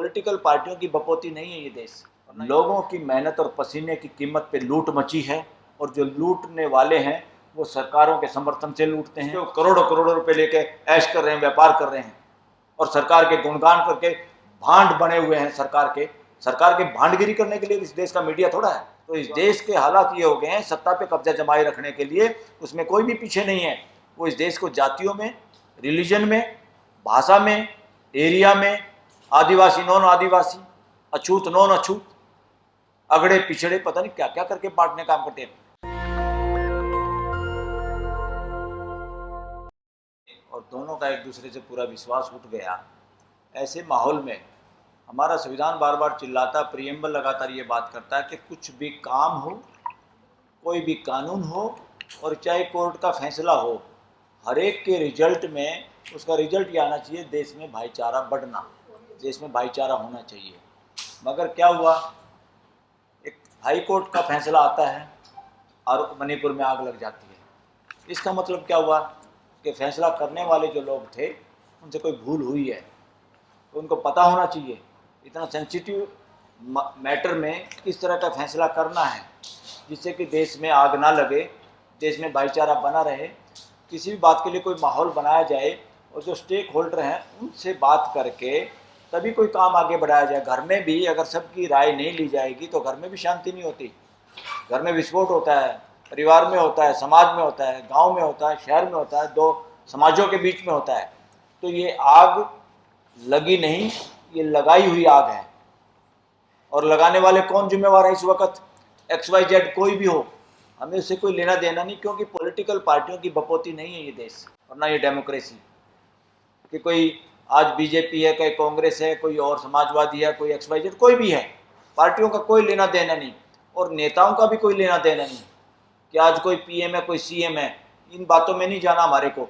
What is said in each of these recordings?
Political पार्टियों की बपौती नहीं है ये देश। लोगों की मेहनत और पसीने की कीमत पे लूट मची है और जो लूटने वाले हैं वो सरकारों के समर्थन से लूटते हैं। जो करोड़ों करोड़ों रुपए लेके ऐश कर रहे हैं, व्यापार कर रहे हैं और सरकार के गुणगान करके भांड बने हुए हैं। सरकार के भांडगिरी करने के लिए इस देश का मीडिया थोड़ा है। तो इस देश के हालात ये हो गए हैं, सत्ता पे कब्जा जमाए रखने के लिए उसमें कोई भी पीछे नहीं है। वो इस देश को जातियों में, रिलीजन में, भाषा में, एरिया में, आदिवासी नॉन आदिवासी, अछूत नॉन अछूत, अगड़े पिछड़े, पता नहीं क्या क्या करके बांटने काम करते हैं। और दोनों का एक दूसरे से पूरा विश्वास उठ गया। ऐसे माहौल में हमारा संविधान बार बार चिल्लाता, प्रियम्बल लगातार ये बात करता है कि कुछ भी काम हो, कोई भी कानून हो और चाहे कोर्ट का फैसला हो, हर एक के रिजल्ट में उसका रिजल्ट ये आना चाहिए, देश में भाईचारा बढ़ना, देश में भाईचारा होना चाहिए। मगर क्या हुआ, एक हाई कोर्ट का फैसला आता है और मणिपुर में आग लग जाती है। इसका मतलब क्या हुआ कि फैसला करने वाले जो लोग थे उनसे कोई भूल हुई है। तो उनको पता होना चाहिए इतना सेंसिटिव मैटर में किस तरह का फैसला करना है जिससे कि देश में आग ना लगे, देश में भाईचारा बना रहे। किसी भी बात के लिए कोई माहौल बनाया जाए और जो स्टेक होल्डर हैं उनसे बात करके तभी कोई काम आगे बढ़ाया जाए। घर में भी अगर सबकी राय नहीं ली जाएगी तो घर में भी शांति नहीं होती। घर में विस्फोट होता है, परिवार में होता है, समाज में होता है, गांव में होता है, शहर में होता है, दो समाजों के बीच में होता है। तो ये आग लगी नहीं, ये लगाई हुई आग है। और लगाने वाले कौन जिम्मेवार है इस वक्त? XYZ कोई भी हो, हमें उससे कोई लेना देना नहीं, क्योंकि पॉलिटिकल पार्टियों की बपौती नहीं है ये देश और ना ये डेमोक्रेसी। कि कोई आज बीजेपी है, कोई कांग्रेस है, कोई और समाजवादी है, कोई XYZ कोई भी है, पार्टियों का कोई लेना देना नहीं और नेताओं का भी कोई लेना देना नहीं कि आज कोई PM है, कोई CM है। इन बातों में नहीं जाना हमारे को।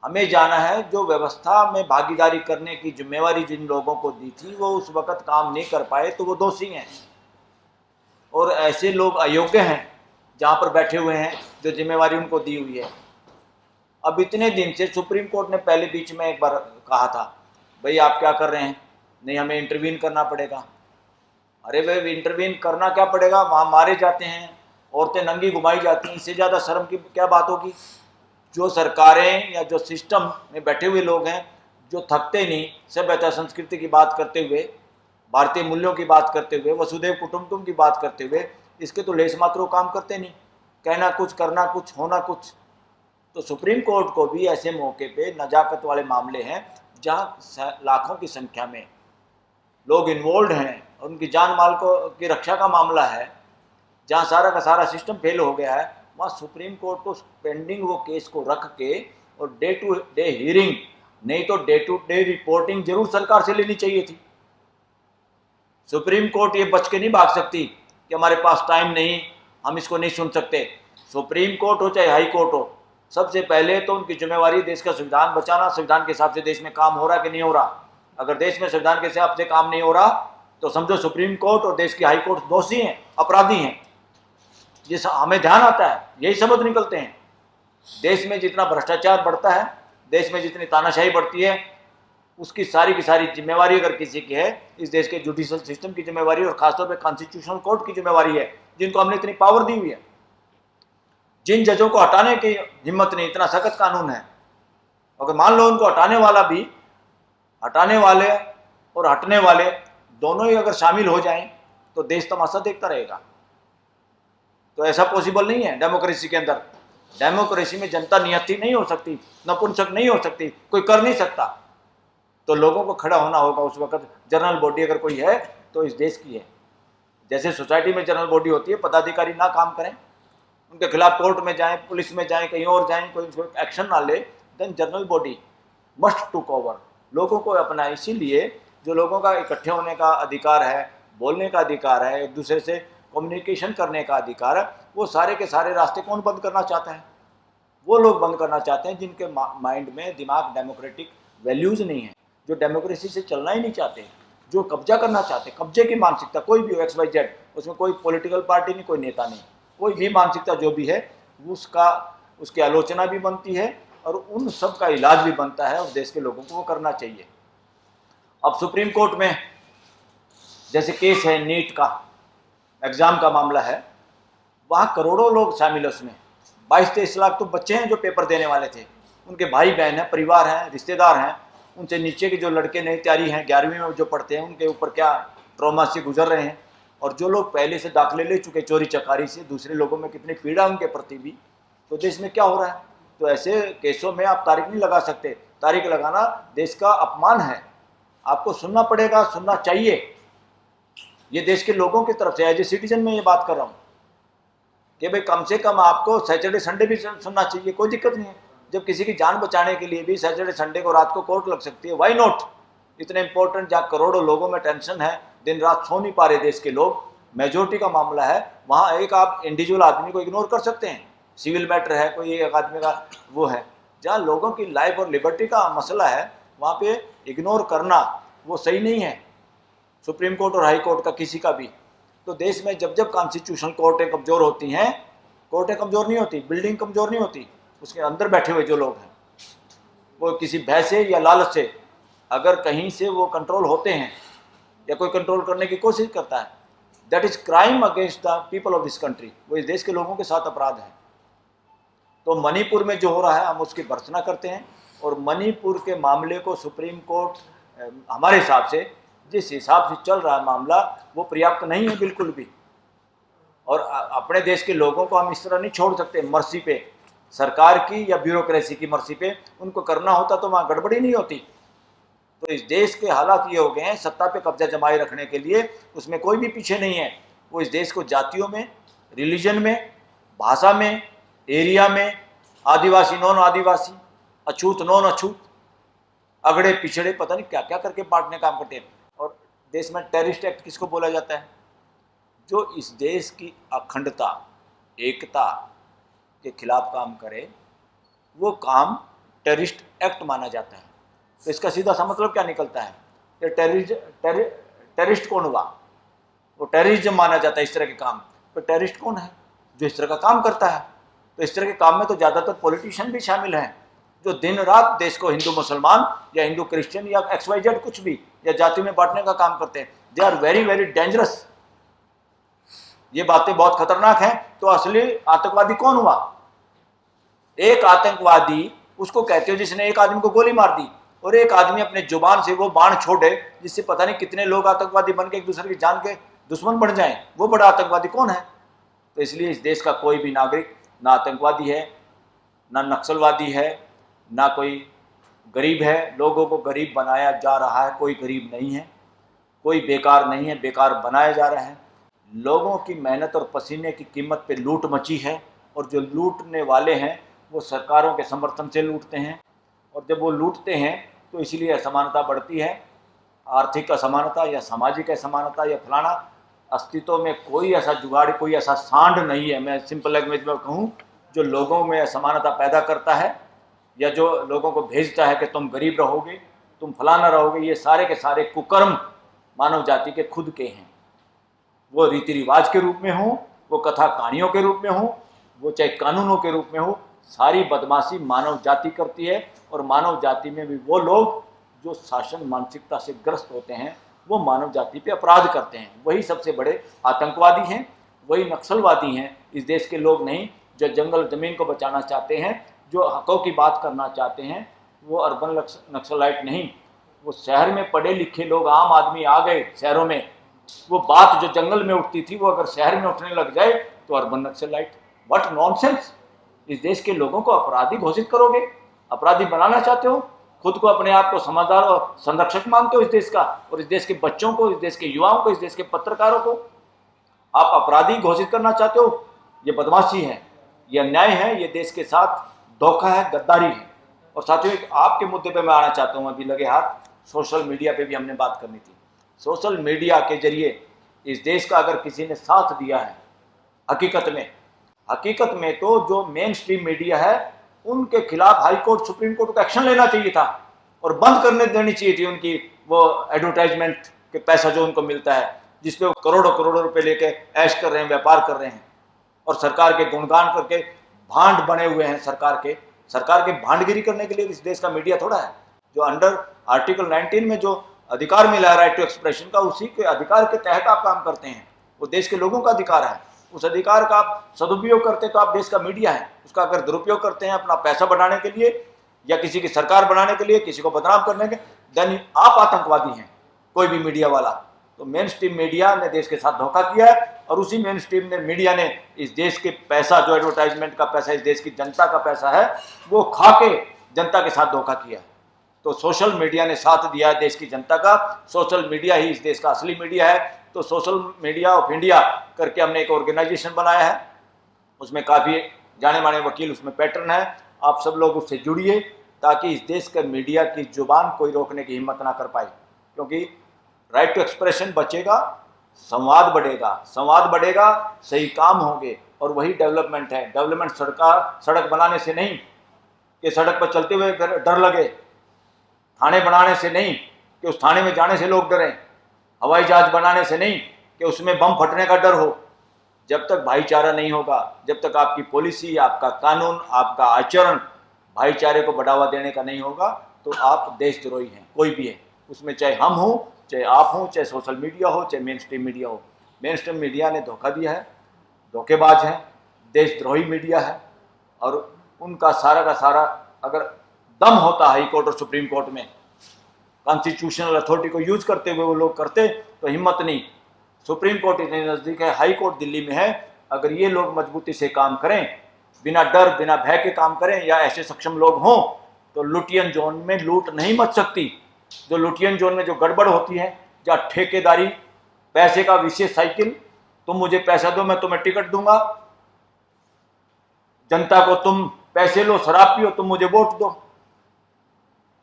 हमें जाना है जो व्यवस्था में भागीदारी करने की जिम्मेवारी जिन लोगों को दी थी वो उस वक्त काम नहीं कर पाए तो वो दोषी हैं और ऐसे लोग अयोग्य हैं जहाँ पर बैठे हुए हैं जो जिम्मेवारी उनको दी हुई है। अब इतने दिन से सुप्रीम कोर्ट ने पहले बीच में एक बार कहा था, भाई आप क्या कर रहे हैं, नहीं हमें इंटरवीन करना पड़ेगा। अरे भाई इंटरवीन करना क्या पड़ेगा, वहाँ मारे जाते हैं, औरतें नंगी घुमाई जाती हैं, इससे ज़्यादा शर्म की क्या बात होगी। जो सरकारें या जो सिस्टम में बैठे हुए लोग हैं जो थकते नहीं, सभ्यता संस्कृति की बात करते हुए, भारतीय मूल्यों की बात करते हुए, वसुधैव कुटुंबकम की बात करते हुए, इसके तो लेस मात्र काम करते नहीं, कहना कुछ, करना कुछ, होना कुछ। तो सुप्रीम कोर्ट को भी ऐसे मौके पे नजाकत वाले मामले हैं जहां लाखों की संख्या में लोग इन्वॉल्व हैं और उनकी जान माल को की रक्षा का मामला है, जहां सारा का सारा सिस्टम फेल हो गया है, वहाँ सुप्रीम कोर्ट को पेंडिंग वो केस को रख के और डे टू डे हियरिंग, नहीं तो डे टू डे रिपोर्टिंग जरूर सरकार से लेनी चाहिए थी। सुप्रीम कोर्ट ये बच के नहीं भाग सकती कि हमारे पास टाइम नहीं, हम इसको नहीं सुन सकते। सुप्रीम कोर्ट हो चाहे हाई कोर्ट हो, सबसे पहले तो उनकी जिम्मेवारी देश का संविधान बचाना, संविधान के हिसाब से देश में काम हो रहा कि नहीं हो रहा। अगर देश में संविधान के हिसाब से काम नहीं हो रहा तो समझो सुप्रीम कोर्ट और देश की हाई कोर्ट दोषी हैं, अपराधी हैं। ये हमें ध्यान आता है, यही सबक निकलते हैं। देश में जितना भ्रष्टाचार बढ़ता है, देश में जितनी तानाशाही बढ़ती है, उसकी सारी की सारी जिम्मेवारी अगर किसी की है, इस देश के जुडिशियल सिस्टम की जिम्मेवारी और खासतौर पर कॉन्स्टिट्यूशनल कोर्ट की जिम्मेवारी है, जिनको हमने इतनी पावर दी हुई है। जिन जजों को हटाने की हिम्मत नहीं, इतना सख्त कानून है, अगर मान लो उनको हटाने वाला भी, हटाने वाले और हटने वाले दोनों ही अगर शामिल हो जाएं तो देश तमाशा देखता रहेगा। तो ऐसा पॉसिबल नहीं है डेमोक्रेसी के अंदर। डेमोक्रेसी में जनता नियति नहीं हो सकती, नपुंसक नहीं हो सकती, कोई कर नहीं सकता। तो लोगों को खड़ा होना होगा उस वक्त। जनरल बॉडी अगर कोई है तो इस देश की है। जैसे सोसाइटी में जनरल बॉडी होती है, पदाधिकारी ना काम करें, उनके खिलाफ कोर्ट में जाएं, पुलिस में जाएं, कहीं और जाएं, कोई एक्शन ना ले, then general body must to cover लोगों को अपना। इसीलिए जो लोगों का इकट्ठे होने का अधिकार है, बोलने का अधिकार है, एक दूसरे से कम्युनिकेशन करने का अधिकार है, वो सारे के सारे रास्ते कौन बंद करना चाहता है? वो लोग बंद करना चाहते हैं जिनके माइंड में दिमाग डेमोक्रेटिक वैल्यूज़ नहीं है, जो डेमोक्रेसी से चलना ही नहीं चाहते, जो कब्जा करना चाहते, कब्जे की मानसिकता। कोई भी हो, XYZ, उसमें कोई पॉलिटिकल पार्टी नहीं, कोई नेता नहीं, कोई भी मानसिकता जो भी है उसकी आलोचना भी बनती है और उन सब का इलाज भी बनता है और देश के लोगों को वो करना चाहिए। अब सुप्रीम कोर्ट में जैसे केस है नीट का, एग्ज़ाम का मामला है, वहाँ करोड़ों लोग शामिल है उसमें। 22-23 लाख तो बच्चे हैं जो पेपर देने वाले थे, उनके भाई बहन हैं, परिवार हैं, रिश्तेदार हैं। उनसे नीचे के जो लड़के नई तैयारी हैं, 11वीं में जो पढ़ते हैं, उनके ऊपर क्या ट्रॉमा से गुजर रहे हैं। और जो लोग पहले से दाखिले ले चुके चोरी चकारी से, दूसरे लोगों में कितनी पीड़ा उनके प्रति भी, तो देश में क्या हो रहा है। तो ऐसे केसों में आप तारीख नहीं लगा सकते। तारीख लगाना देश का अपमान है। आपको सुनना पड़ेगा, सुनना चाहिए। ये देश के लोगों की तरफ से एज ए सिटीजन में ये बात कर रहा हूँ कि भाई कम से कम आपको सैटरडे संडे भी सुनना चाहिए, कोई दिक्कत नहीं है। जब किसी की जान बचाने के लिए भी सैटरडे संडे को रात को कोर्ट लग सकती है, वाई नॉट। इतने इंपॉर्टेंट जहाँ करोड़ों लोगों में टेंशन है, दिन रात सो नहीं पा रहे देश के लोग, मेजोरिटी का मामला है, वहाँ एक आप इंडिविजुअल आदमी को इग्नोर कर सकते हैं। सिविल मैटर है, कोई एक आदमी का वो है। जहाँ लोगों की लाइफ और लिबर्टी का मसला है, वहाँ पे इग्नोर करना वो सही नहीं है, सुप्रीम कोर्ट और हाई कोर्ट का किसी का भी। तो देश में जब जब कॉन्स्टिट्यूशनल कोर्टें कमज़ोर होती हैं, कोर्टें कमज़ोर नहीं होती, बिल्डिंग कमज़ोर नहीं होती, उसके अंदर बैठे हुए जो लोग हैं वो किसी भय से या लालच से अगर कहीं से वो कंट्रोल होते हैं या कोई कंट्रोल करने की कोशिश करता है, that is crime against the people of this country. वो इस देश के लोगों के साथ अपराध है। तो मणिपुर में जो हो रहा है हम उसकी भर्त्सना करते हैं, और मणिपुर के मामले को सुप्रीम कोर्ट हमारे हिसाब से जिस हिसाब से चल रहा है मामला, वो पर्याप्त नहीं है बिल्कुल भी। और अपने देश के लोगों को हम इस तरह नहीं छोड़ सकते मर्जी पे, सरकार की या ब्यूरोक्रेसी की मर्जी पे। उनको करना होता तो वहाँ गड़बड़ी नहीं होती। तो इस देश के हालात ये हो गए हैं सत्ता पे कब्जा जमाए रखने के लिए, उसमें कोई भी पीछे नहीं है। वो इस देश को जातियों में, रिलीजन में, भाषा में, एरिया में, आदिवासी नॉन आदिवासी, अछूत नॉन अछूत, अगड़े पिछड़े, पता नहीं क्या क्या करके बांटने काम करते हैं। और देश में टेररिस्ट एक्ट किसको बोला जाता है? जो इस देश की अखंडता, एकता के खिलाफ काम करे, वो काम टेररिस्ट एक्ट माना जाता है। तो इसका सीधा सा मतलब क्या निकलता है? ये टेररिस्ट कौन हुआ? वो टेररिज्म माना जाता है इस तरह के काम। तो टेररिस्ट कौन है? जो इस तरह का काम करता है। तो इस तरह के काम में तो ज़्यादातर पॉलिटिशियन भी शामिल हैं, जो दिन रात देश को हिंदू मुसलमान या हिंदू क्रिश्चियन या XYZ कुछ भी या जाति में बांटने का काम करते हैं। They are very very dangerous. ये बातें बहुत खतरनाक हैं। तो असली आतंकवादी कौन हुआ? एक आतंकवादी उसको कहते हो जिसने एक आदमी को गोली मार दी, और एक आदमी अपने जुबान से वो बाण छोड़े जिससे पता नहीं कितने लोग आतंकवादी बन के एक दूसरे की जान के दुश्मन बन जाएं। वो बड़ा आतंकवादी कौन है? तो इसलिए इस देश का कोई भी नागरिक ना आतंकवादी है, ना नक्सलवादी है, ना कोई गरीब है। लोगों को गरीब बनाया जा रहा है, कोई गरीब नहीं है, कोई बेकार नहीं है, बेकार बनाया जा रहा है। लोगों की मेहनत और पसीने की कीमत पे लूट मची है, और जो लूटने वाले हैं वो सरकारों के समर्थन से लूटते हैं। और जब वो लूटते हैं तो इसीलिए असमानता बढ़ती है, आर्थिक असमानता या सामाजिक असमानता या फलाना। अस्तित्व में कोई ऐसा जुगाड़, कोई ऐसा सांड नहीं है, मैं सिंपल लैंग्वेज में कहूँ, जो लोगों में असमानता पैदा करता है या जो लोगों को भेजता है कि तुम गरीब रहोगे, तुम फलाना रहोगे। ये सारे के सारे कुकर्म मानव जाति के खुद के हैं। वो रीति रिवाज के रूप में हो, वो कथा कहानियों के रूप में हो, वो चाहे कानूनों के रूप में हो, सारी बदमाशी मानव जाति करती है। और मानव जाति में भी वो लोग जो शासन मानसिकता से ग्रस्त होते हैं, वो मानव जाति पे अपराध करते हैं। वही सबसे बड़े आतंकवादी हैं, वही नक्सलवादी हैं। इस देश के लोग नहीं जो जंगल ज़मीन को बचाना चाहते हैं, जो हकों की बात करना चाहते हैं, वो अर्बन नक्सलाइट नहीं। वो शहर में पढ़े लिखे लोग, आम आदमी आ गए शहरों में, वो बात जो जंगल में उठती थी वो अगर शहर में उठने लग जाए तो अर्बन नक्सलाइट। What nonsense! इस देश के लोगों को अपराधी घोषित करोगे? अपराधी बनाना चाहते हो? खुद को, अपने आप को समझदार और संरक्षक मानते हो इस देश का, और इस देश के बच्चों को, इस देश के युवाओं को, इस देश के पत्रकारों को आप अपराधी घोषित करना चाहते हो? ये बदमाशी है, ये अन्याय है, ये देश के साथ धोखा है, गद्दारी है। और साथियों, एक आपके मुद्दे पे मैं आना चाहता हूँ, अभी लगे हाथ, सोशल मीडिया पे भी हमने बात करनी थी। सोशल मीडिया के जरिए इस देश का अगर किसी ने साथ दिया है, हकीकत में तो जो मेन स्ट्रीम मीडिया है उनके खिलाफ हाई कोर्ट, सुप्रीम कोर्ट को एक्शन लेना चाहिए था, और बंद करने देनी चाहिए थी उनकी वो एडवर्टाइजमेंट के पैसा जो उनको मिलता है, जिसपे वो करोड़ों करोड़ों रुपए लेके ऐश कर रहे हैं, व्यापार कर रहे हैं, और सरकार के गुणगान करके भांड बने हुए हैं। सरकार के भांडगिरी करने के लिए इस देश का मीडिया थोड़ा है। जो अंडर आर्टिकल 19 में जो अधिकार मिला है राइट टू एक्सप्रेशन का, उसी के अधिकार के तहत आप काम करते हैं। वो देश के लोगों का अधिकार है, उस अधिकार का आप सदुपयोग करते तो आप देश का मीडिया है। उसका अगर दुरुपयोग करते हैं अपना पैसा बढ़ाने के लिए या किसी की सरकार बनाने के लिए, किसी को बदनाम करने के, देन आप आतंकवादी हैं, कोई भी मीडिया वाला। तो मेन स्ट्रीम मीडिया ने देश के साथ धोखा किया है, और उसी मेन स्ट्रीम ने मीडिया ने इस देश के पैसा, जो एडवर्टाइजमेंट का पैसा, इस देश की जनता का पैसा है, वो खा के जनता के साथ धोखा किया है। तो सोशल मीडिया ने साथ दिया है देश की जनता का। सोशल मीडिया ही इस देश का असली मीडिया है। तो सोशल मीडिया ऑफ इंडिया करके हमने एक ऑर्गेनाइजेशन बनाया है, उसमें काफ़ी जाने माने वकील उसमें पैटर्न है। आप सब लोग उससे जुड़िए ताकि इस देश के मीडिया की जुबान कोई रोकने की हिम्मत ना कर पाए, क्योंकि राइट टू एक्सप्रेशन बचेगा, संवाद बढ़ेगा, संवाद बढ़ेगा, सही काम होंगे, और वही डेवलपमेंट है। डेवलपमेंट सड़क बनाने से नहीं कि सड़क पर चलते हुए डर लगे, थाने बनाने से नहीं कि उस थाने में जाने से लोग डरें, हवाई जहाज बनाने से नहीं कि उसमें बम फटने का डर हो। जब तक भाईचारा नहीं होगा, जब तक आपकी पॉलिसी, आपका कानून, आपका आचरण भाईचारे को बढ़ावा देने का नहीं होगा, तो आप देशद्रोही हैं, कोई भी है। उसमें चाहे हम हों, चाहे आप हों, चाहे सोशल मीडिया हो, चाहे मेन स्ट्रीम मीडिया हो। मेन स्ट्रीम मीडिया ने धोखा दिया है, धोखेबाज है, देशद्रोही मीडिया है, और उनका सारा का सारा अगर दम होता हाई कोर्ट और सुप्रीम कोर्ट में, कॉन्स्टिट्यूशनल अथॉरिटी को यूज करते हुए वो लोग करते, तो हिम्मत नहीं। सुप्रीम कोर्ट इतने नज़दीक है, हाई कोर्ट दिल्ली में है। अगर ये लोग मजबूती से काम करें, बिना डर बिना भय के काम करें, या ऐसे सक्षम लोग हों, तो लुटियन जोन में लूट नहीं मच सकती। जो लुटियन जोन में जो गड़बड़ होती है, जहाँ ठेकेदारी, पैसे का विशेष साइकिल, तुम मुझे पैसा दो मैं तुम्हें टिकट दूंगा, जनता को तुम पैसे लो, शराब पियो, तुम मुझे वोट दो,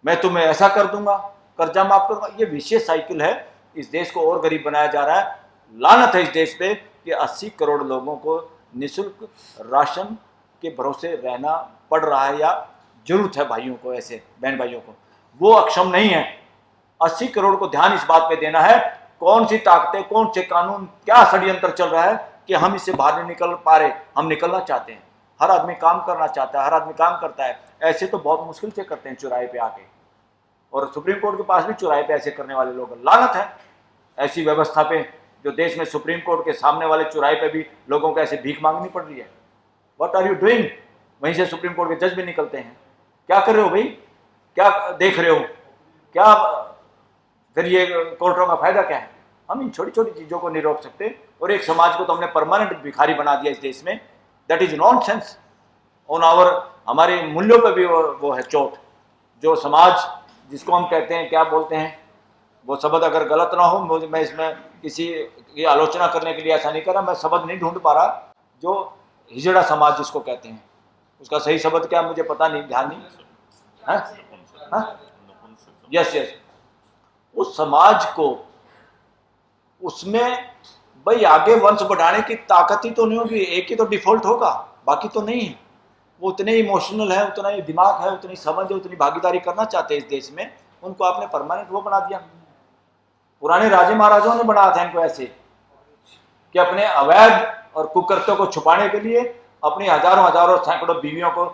मैं तुम्हें ऐसा कर दूंगा, कर्जा माफ करूंगा, ये विशेष साइकिल है। इस देश को और गरीब बनाया जा रहा है। लानत है इस देश पे कि 80 करोड़ लोगों को निःशुल्क राशन के भरोसे रहना पड़ रहा है, या जरूरत है भाइयों को, ऐसे बहन भाइयों को, वो अक्षम नहीं है। 80 करोड़ को ध्यान इस बात पे देना है, कौन सी ताकतें, कौन से कानून, क्या षड्यंत्र चल रहा है कि हम इससे बाहर नहीं निकल पा रहे। हम निकलना चाहते हैं, हर आदमी काम करना चाहता है, हर आदमी काम करता है। ऐसे तो बहुत मुश्किल से करते हैं चौराहे पे आके, और सुप्रीम कोर्ट के पास भी चौराहे पे ऐसे करने वाले लोग। लानत है ऐसी व्यवस्था पे, जो देश में सुप्रीम कोर्ट के सामने वाले चौराहे पे भी लोगों को ऐसे भीख मांगनी पड़ रही है। What are you doing? वहीं से सुप्रीम कोर्ट के जज भी निकलते हैं। क्या कर रहे हो भाई, क्या देख रहे हो, क्या फिर ये कोर्टों का फायदा क्या है? हम इन छोटी छोटी चीज़ों को नहीं रोक सकते, और एक समाज को तो हमने परमानेंट भिखारी बना दिया इस देश में। That is nonsense on our, हमारे मूल्यों पर भी वो है चोट। जो समाज जिसको हम कहते हैं, क्या बोलते हैं, वो शब्द अगर गलत ना हो, मुझे, मैं इसमें किसी की आलोचना करने के लिए ऐसा नहीं कर रहा, मैं शब्द नहीं ढूंढ पा रहा। जो हिजड़ा समाज जिसको कहते हैं, उसका सही शब्द क्या मुझे पता नहीं, ध्यान नहीं है। यस यस, उस समाज को, उसमें भाई आगे वंश बढ़ाने की ताकत ही तो नहीं होगी, एक ही तो डिफॉल्ट होगा, बाकी तो नहीं है। वो उतने इमोशनल है, उतना ही दिमाग है, उतनी समझ है, उतनी भागीदारी करना चाहते हैं इस देश में, उनको आपने परमानेंट वो बना दिया। पुराने राजे महाराजाओं ने बनाया था इनको ऐसे कि अपने अवैध और कुकृत्यों को छुपाने के लिए, अपनी हजारों हजारों सैकड़ों बीवियों को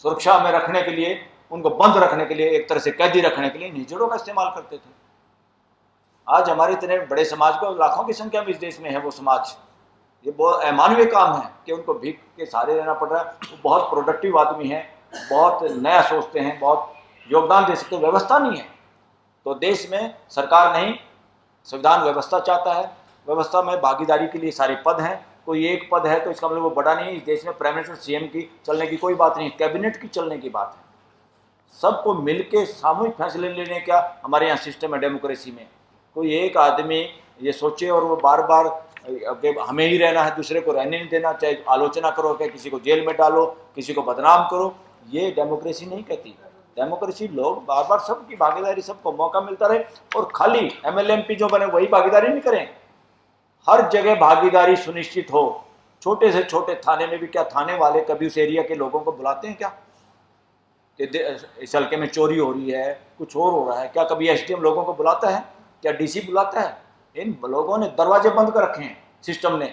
सुरक्षा में रखने के लिए, उनको बंद रखने के लिए, एक तरह से कैदी रखने के लिए हिजड़ों का इस्तेमाल करते थे। आज हमारे इतने बड़े समाज को, लाखों की संख्या में इस देश में है वो समाज, ये बहुत अमानवीय काम है कि उनको भीख के सहारे रहना पड़ रहा है। वो बहुत प्रोडक्टिव आदमी है, बहुत नया सोचते हैं, बहुत योगदान दे सकते, व्यवस्था नहीं है। तो देश में सरकार नहीं, संविधान व्यवस्था चाहता है, व्यवस्था में भागीदारी के लिए सारे पद हैं। कोई एक पद है तो इसका मतलब वो बड़ा नहीं। इस देश में प्राइम मिनिस्टर सीएम की चलने की कोई बात नहीं, कैबिनेट की चलने की बात है। सबको मिलके सामूहिक फैसले लेने का हमारे यहाँ सिस्टम है डेमोक्रेसी में। कोई एक आदमी ये सोचे और वो बार बार हमें ही रहना है, दूसरे को रहने नहीं देना, चाहे आलोचना करो, चाहे किसी को जेल में डालो, किसी को बदनाम करो, ये डेमोक्रेसी नहीं कहती। डेमोक्रेसी लोग बार बार सबकी भागीदारी, सबको मौका मिलता रहे, और खाली एमएलए एमपी जो बने वही भागीदारी नहीं करें, हर जगह भागीदारी सुनिश्चित हो। छोटे से छोटे थाने में भी, क्या थाने वाले कभी उस एरिया के लोगों को बुलाते हैं क्या कि इस हल्के में चोरी हो रही है, कुछ और हो रहा है? क्या कभी एसडीएम लोगों को बुलाता है? क्या डीसी बुलाता है? इन लोगों ने दरवाजे बंद कर रखे हैं सिस्टम ने,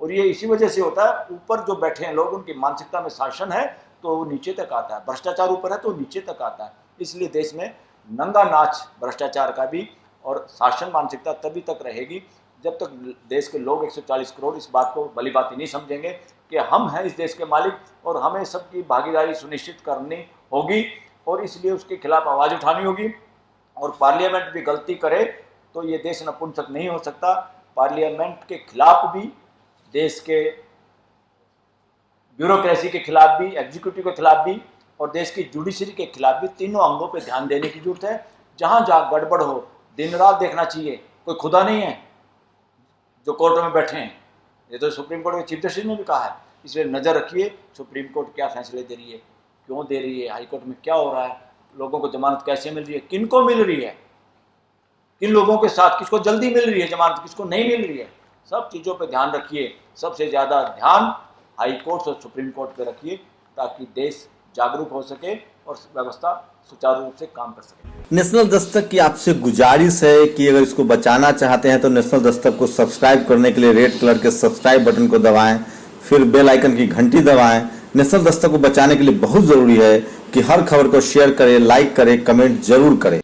और ये इसी वजह से होता है। ऊपर जो बैठे हैं लोग, उनकी मानसिकता में शासन है तो वो नीचे तक आता है, भ्रष्टाचार ऊपर है तो नीचे तक आता है। इसलिए देश में नंगा नाच भ्रष्टाचार का भी और शासन मानसिकता तभी तक रहेगी जब तक देश के लोग 140 करोड़ इस बात को भली बात ही नहीं समझेंगे कि हम हैं इस देश के मालिक और हमें सबकी भागीदारी सुनिश्चित करनी होगी और इसलिए उसके खिलाफ आवाज़ उठानी होगी। और पार्लियामेंट भी गलती करे तो ये देश नपुंसक नहीं हो सकता। पार्लियामेंट के खिलाफ भी, देश के ब्यूरोक्रेसी के खिलाफ भी, एग्जीक्यूटिव के खिलाफ भी और देश की जुडिशरी के खिलाफ भी, तीनों अंगों पे ध्यान देने की जरूरत है। जहाँ जहाँ गड़बड़ हो दिन रात देखना चाहिए। कोई खुदा नहीं है जो कोर्ट में बैठे हैं, ये तो सुप्रीम कोर्ट के चीफ जस्टिस ने भी कहा है। इसलिए नज़र रखिए सुप्रीम कोर्ट क्या फैसले दे रही है, क्यों दे रही है, हाई कोर्ट में क्या हो रहा है, लोगों को जमानत कैसे मिल रही है, किन को मिल रही है, किन लोगों के साथ किसको जल्दी मिल रही है जमानत, किसको नहीं मिल रही है। सब चीज़ों पे ध्यान रखिए। सबसे ज़्यादा ध्यान हाई कोर्ट और सुप्रीम कोर्ट पे रखिए ताकि देश जागरूक हो सके और व्यवस्था सुचारू रूप से काम कर सके। नेशनल दस्तक की आपसे गुजारिश है कि अगर इसको बचाना चाहते हैं तो नेशनल दस्तक को सब्सक्राइब करने के लिए रेड कलर के सब्सक्राइब बटन को दबाएं, फिर बेल आइकन की घंटी दबाएं। नेशनल दस्तक को बचाने के लिए बहुत जरूरी है कि हर खबर को शेयर करें, लाइक करें, कमेंट जरूर करें।